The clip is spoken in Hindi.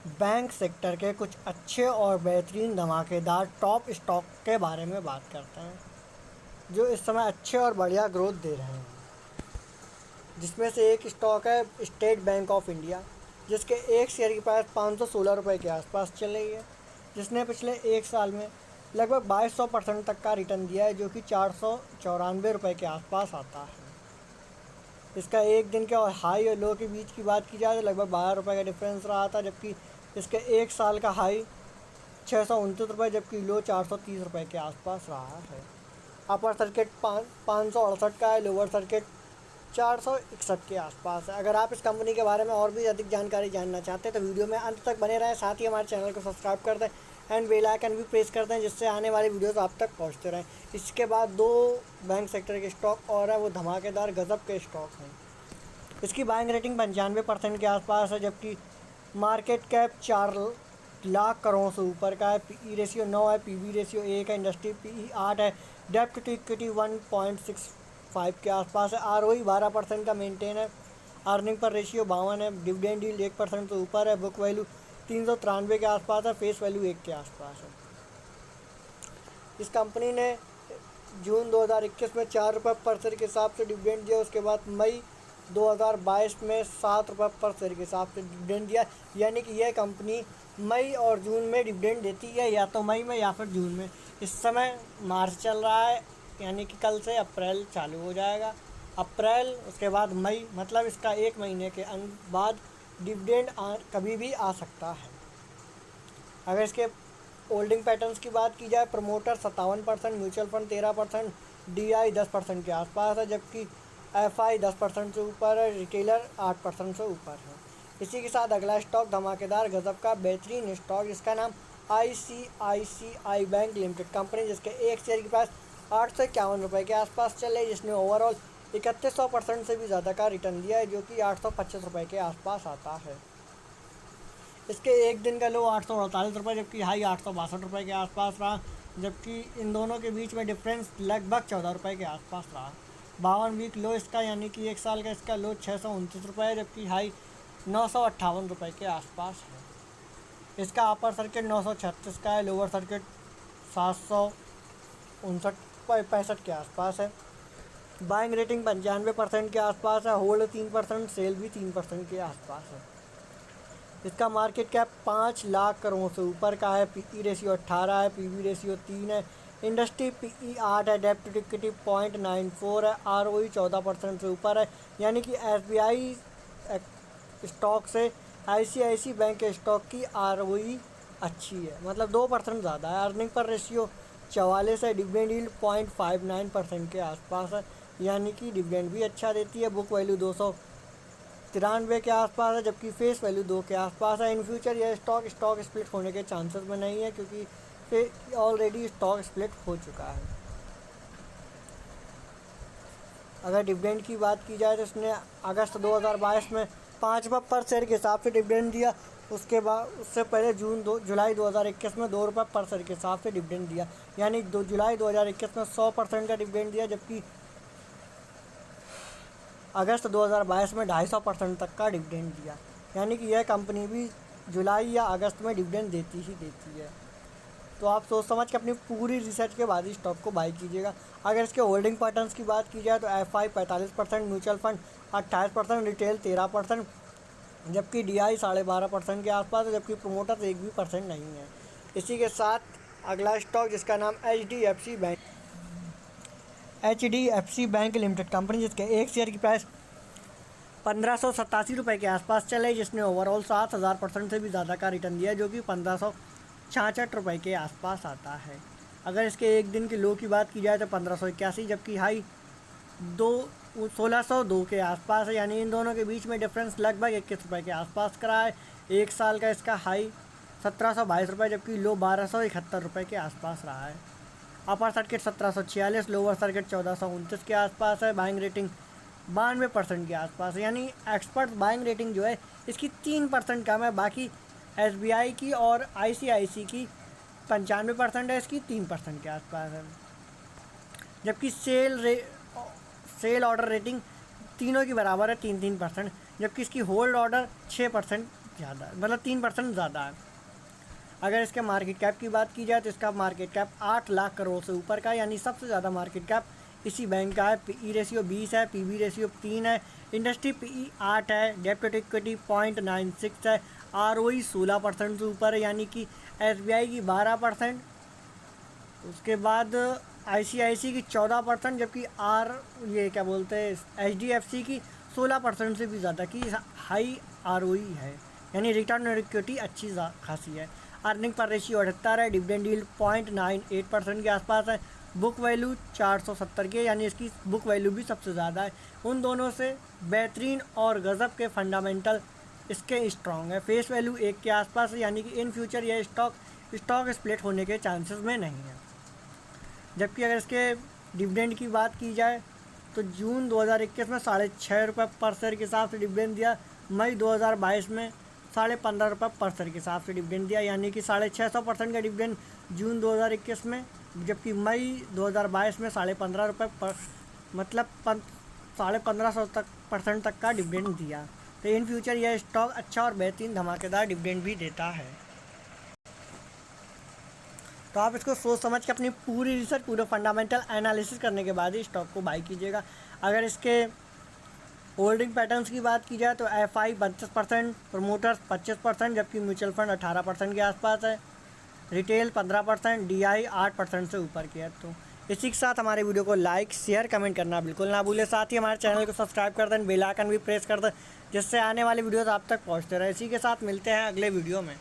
बैंक सेक्टर के कुछ अच्छे और बेहतरीन धमाकेदार टॉप स्टॉक के बारे में बात करते हैं जो इस समय अच्छे और बढ़िया ग्रोथ दे रहे हैं। जिसमें से एक स्टॉक है स्टेट बैंक ऑफ इंडिया, जिसके एक शेयर की प्राइस 516 रुपये के आसपास चल रही है, जिसने पिछले एक साल में लगभग 2200% तक का रिटर्न दिया है, जो कि 494 रुपये के आसपास आता है। इसका एक दिन के और हाई और लो के बीच की बात की जाए तो लगभग 12 रुपये का डिफरेंस रहा था, जबकि इसके एक साल का हाई 629 रुपये जबकि लो 430 रुपये के आसपास रहा है। अपर सर्किट 568 का है, लोअर सर्किट 461 के आसपास है। अगर आप इस कंपनी के बारे में और भी अधिक जानकारी जानना चाहते हैं तो वीडियो में अंत तक बने रहें, साथ ही हमारे चैनल को सब्सक्राइब कर दें एंड बेल आइकन भी प्रेस कर दें, जिससे आने वाली वीडियोस आप तक पहुंचते रहें। इसके बाद दो बैंक सेक्टर के स्टॉक और है, वो धमाकेदार गजब के स्टॉक हैं। इसकी बाइंग रेटिंग 95% के आसपास है, जबकि मार्केट कैप 4 लाख करोड़ से ऊपर का है। पीई रेशियो 9 है, पीबी रेशियो 1 है, इंडस्ट्री पीई 8 है, डेप्ट टू इक्विटी 1.65 के आसपास है। आरओई 12% का मेंटेन है, अर्निंग पर रेशियो 52 है, डिविडेंड यील्ड 1% से ऊपर है, बुक वैल्यू 393 के आसपास है, फेस वैल्यू 1 के आसपास है। इस कंपनी ने जून 2021 में 4 रुपये पर शेयर के हिसाब से डिविडेंड दिया। उसके बाद मई 2022 में 7 रुपये पर शेयर के हिसाब से डिविडेंड दिया। यानी कि यह कंपनी मई और जून में डिविडेंड देती है, या तो मई में या फिर जून में। इस समय मार्च चल रहा है, यानी कि कल से अप्रैल चालू हो जाएगा। अप्रैल उसके बाद मई, मतलब इसका एक महीने के बाद डिविडेंड कभी भी आ सकता है। अगर इसके होल्डिंग पैटर्न्स की बात की जाए, प्रमोटर 57%, म्यूचुअल फंड 13%, डीआई 10% के आसपास है, जबकि एफआई 10% से ऊपर है, रिटेलर 8% से ऊपर है। इसी के साथ अगला स्टॉक धमाकेदार गजब का बेहतरीन स्टॉक, जिसका नाम आईसीआईसीआई बैंक लिमिटेड कंपनी, जिसके एक शेयर की प्राइस 851 रुपये के आसपास चल रही है, जिसने ओवरऑल 3100% से भी ज़्यादा का रिटर्न दिया है, जो कि 825 रुपये के आसपास आता है। इसके एक दिन का लो 848 रुपये जबकि हाई 862 रुपये के आसपास रहा, जबकि इन दोनों के बीच में डिफरेंस लगभग 14 रुपये के आसपास रहा। 52 वीक लो इसका, यानी कि एक साल का इसका लो 629 रुपये है, जबकि हाई 958 रुपये के आसपास है। इसका अपर सर्किट 936 का है, लोअर सर्किट 765 के आसपास है। बाइंग रेटिंग 95% के आसपास है, होल्ड 3%, सेल भी 3% के आसपास है। इसका मार्केट कैप 5 लाख करोड़ से ऊपर का है, पीई रेशियो 18 है, पीबी रेशियो 3 है, इंडस्ट्री पीई 8 है, डेप्ट टू इक्विटी 0.94 है, आरओई 14% से ऊपर है। यानी कि एसबीआई स्टॉक से आईसीआईसी बैंक के स्टॉक की आरओई अच्छी है, मतलब 2% ज़्यादा है। अर्निंग पर रेशियो 44 है, डिविडेंड यील्ड 0.59% के आसपास है, यानी कि डिविडेंड भी अच्छा देती है। बुक वैल्यू 293 के आसपास है, जबकि फेस वैल्यू 2 के आसपास है। इन फ्यूचर यह स्टॉक स्प्लिट होने के चांसेस में नहीं है, क्योंकि ऑलरेडी स्टॉक स्प्लिट हो चुका है। अगर डिविडेंड की बात की जाए तो इसने अगस्त 2022 में 5 रुपये पर शेयर के हिसाब से डिविडेंड दिया। उसके बाद उससे पहले जुलाई 2021 में 2 रुपये पर शेयर के हिसाब से डिविडेंड दिया, यानी जुलाई 2021 में 100% का डिविडेंड दिया, जबकि अगस्त 2022 में 250% तक का डिविडेंड दिया। यानी कि यह कंपनी भी जुलाई या अगस्त में डिविडेंड देती ही देती है। तो आप सोच समझ के अपनी पूरी रिसर्च के बाद ही स्टॉक को बाई कीजिएगा। अगर इसके होल्डिंग पैटर्न्स की बात की जाए तो एफआई 45%, म्यूचुअल फंड 28%, रिटेल 13%, जबकि डीआई 12.5% के आसपास है, जबकि प्रोमोटर 1% नहीं है। इसी के साथ अगला स्टॉक, जिसका नाम एचडीएफसी बैंक लिमिटेड कंपनी, जिसके एक शेयर की प्राइस 1587 रुपये के आसपास चले, जिसने ओवरऑल 7000% से भी ज़्यादा का रिटर्न दिया, जो कि 1566 रुपये के आसपास आता है। अगर इसके एक दिन के लो की बात की जाए तो 1581, जबकि हाई 1602 के आसपास है, यानी इन दोनों के बीच में डिफरेंस लगभग 21 रुपये के आसपास करा है। एक साल का इसका हाई 1722 रुपये जबकि लो 1271 रुपये के आसपास रहा है। अपर सर्किट 1746, लोअर सर्किट 1429 के आसपास है। बाइंग रेटिंग 92% के आसपास है, यानी एक्सपर्ट बाइंग रेटिंग जो है इसकी 3% कम है। बाकी एसबीआई की और आईसीआईसी की 95% है, इसकी 3% के आसपास है। जबकि सेल ऑर्डर रेटिंग तीनों की बराबर है, 3-3%, जबकि इसकी होल्ड ऑर्डर 6% ज़्यादा, मतलब 3% ज़्यादा है। अगर इसके मार्केट कैप की बात की जाए तो इसका मार्केट कैप 8 लाख करोड़ से ऊपर का, यानी सबसे ज़्यादा मार्केट कैप इसी बैंक का है। पीई रेशियो 20 है, पीबी रेशियो 3 है, इंडस्ट्री पीई 8 है, डेब्ट टू इक्विटी 0.96 है, आरओई 16% से ऊपर है, यानी कि एसबीआई की 12%, उसके बाद आईसीआईसी की 14%, जबकि ये क्या बोलते हैं एचडीएफसी की 16% से भी ज़्यादा की हाई आरओई है, यानी रिटर्न ऑन इक्विटी अच्छी खासी है। अर्निंग पर रेशियो 78 है, डिविडेंड यील्ड 0.98% के आसपास है, बुक वैल्यू 470 की, यानी इसकी बुक वैल्यू भी सबसे ज़्यादा है। उन दोनों से बेहतरीन और गज़ब के फंडामेंटल इसके स्ट्रॉन्ग है। फेस वैल्यू 1 के आसपास है, यानी कि इन फ्यूचर यह स्टॉक स्प्लिट होने के चांसेस में नहीं है। जबकि अगर इसके डिविडेंड की बात की जाए तो जून 2021 में 6.5 रुपये पर शेयर के हिसाब से डिविडेंड दिया, मई 2022 में 15.5 रुपये पर शेयर के हिसाब से डिविडेंड दिया, यानी कि 650% का डिविडेंड जून 2021 में, जबकि मई 2022 में 15.5 रुपये पर, मतलब 1550% तक का डिविडेंड दिया। तो इन फ्यूचर यह स्टॉक अच्छा और बेहतरीन धमाकेदार डिविडेंड भी देता है। तो आप इसको सोच समझ के अपनी पूरी रिसर्च, पूरे फंडामेंटल एनालिसिस करने के बाद ही स्टॉक को बाई कीजिएगा। अगर इसके होल्डिंग पैटर्न्स की बात की जाए तो एफआई 32%, प्रमोटर्स 25%, जबकि म्यूचुअल फंड 18% के आसपास है, रिटेल 15%, डीआई 8% से ऊपर की है। तो इसी के साथ हमारे वीडियो को लाइक, शेयर, कमेंट करना बिल्कुल ना भूलें। साथ ही हमारे चैनल को सब्सक्राइब कर दें, बेल आइकन भी प्रेस कर दें, जिससे आने वाली वीडियोज़ आप तक पहुँचते रहे। इसी के साथ मिलते हैं अगले वीडियो में।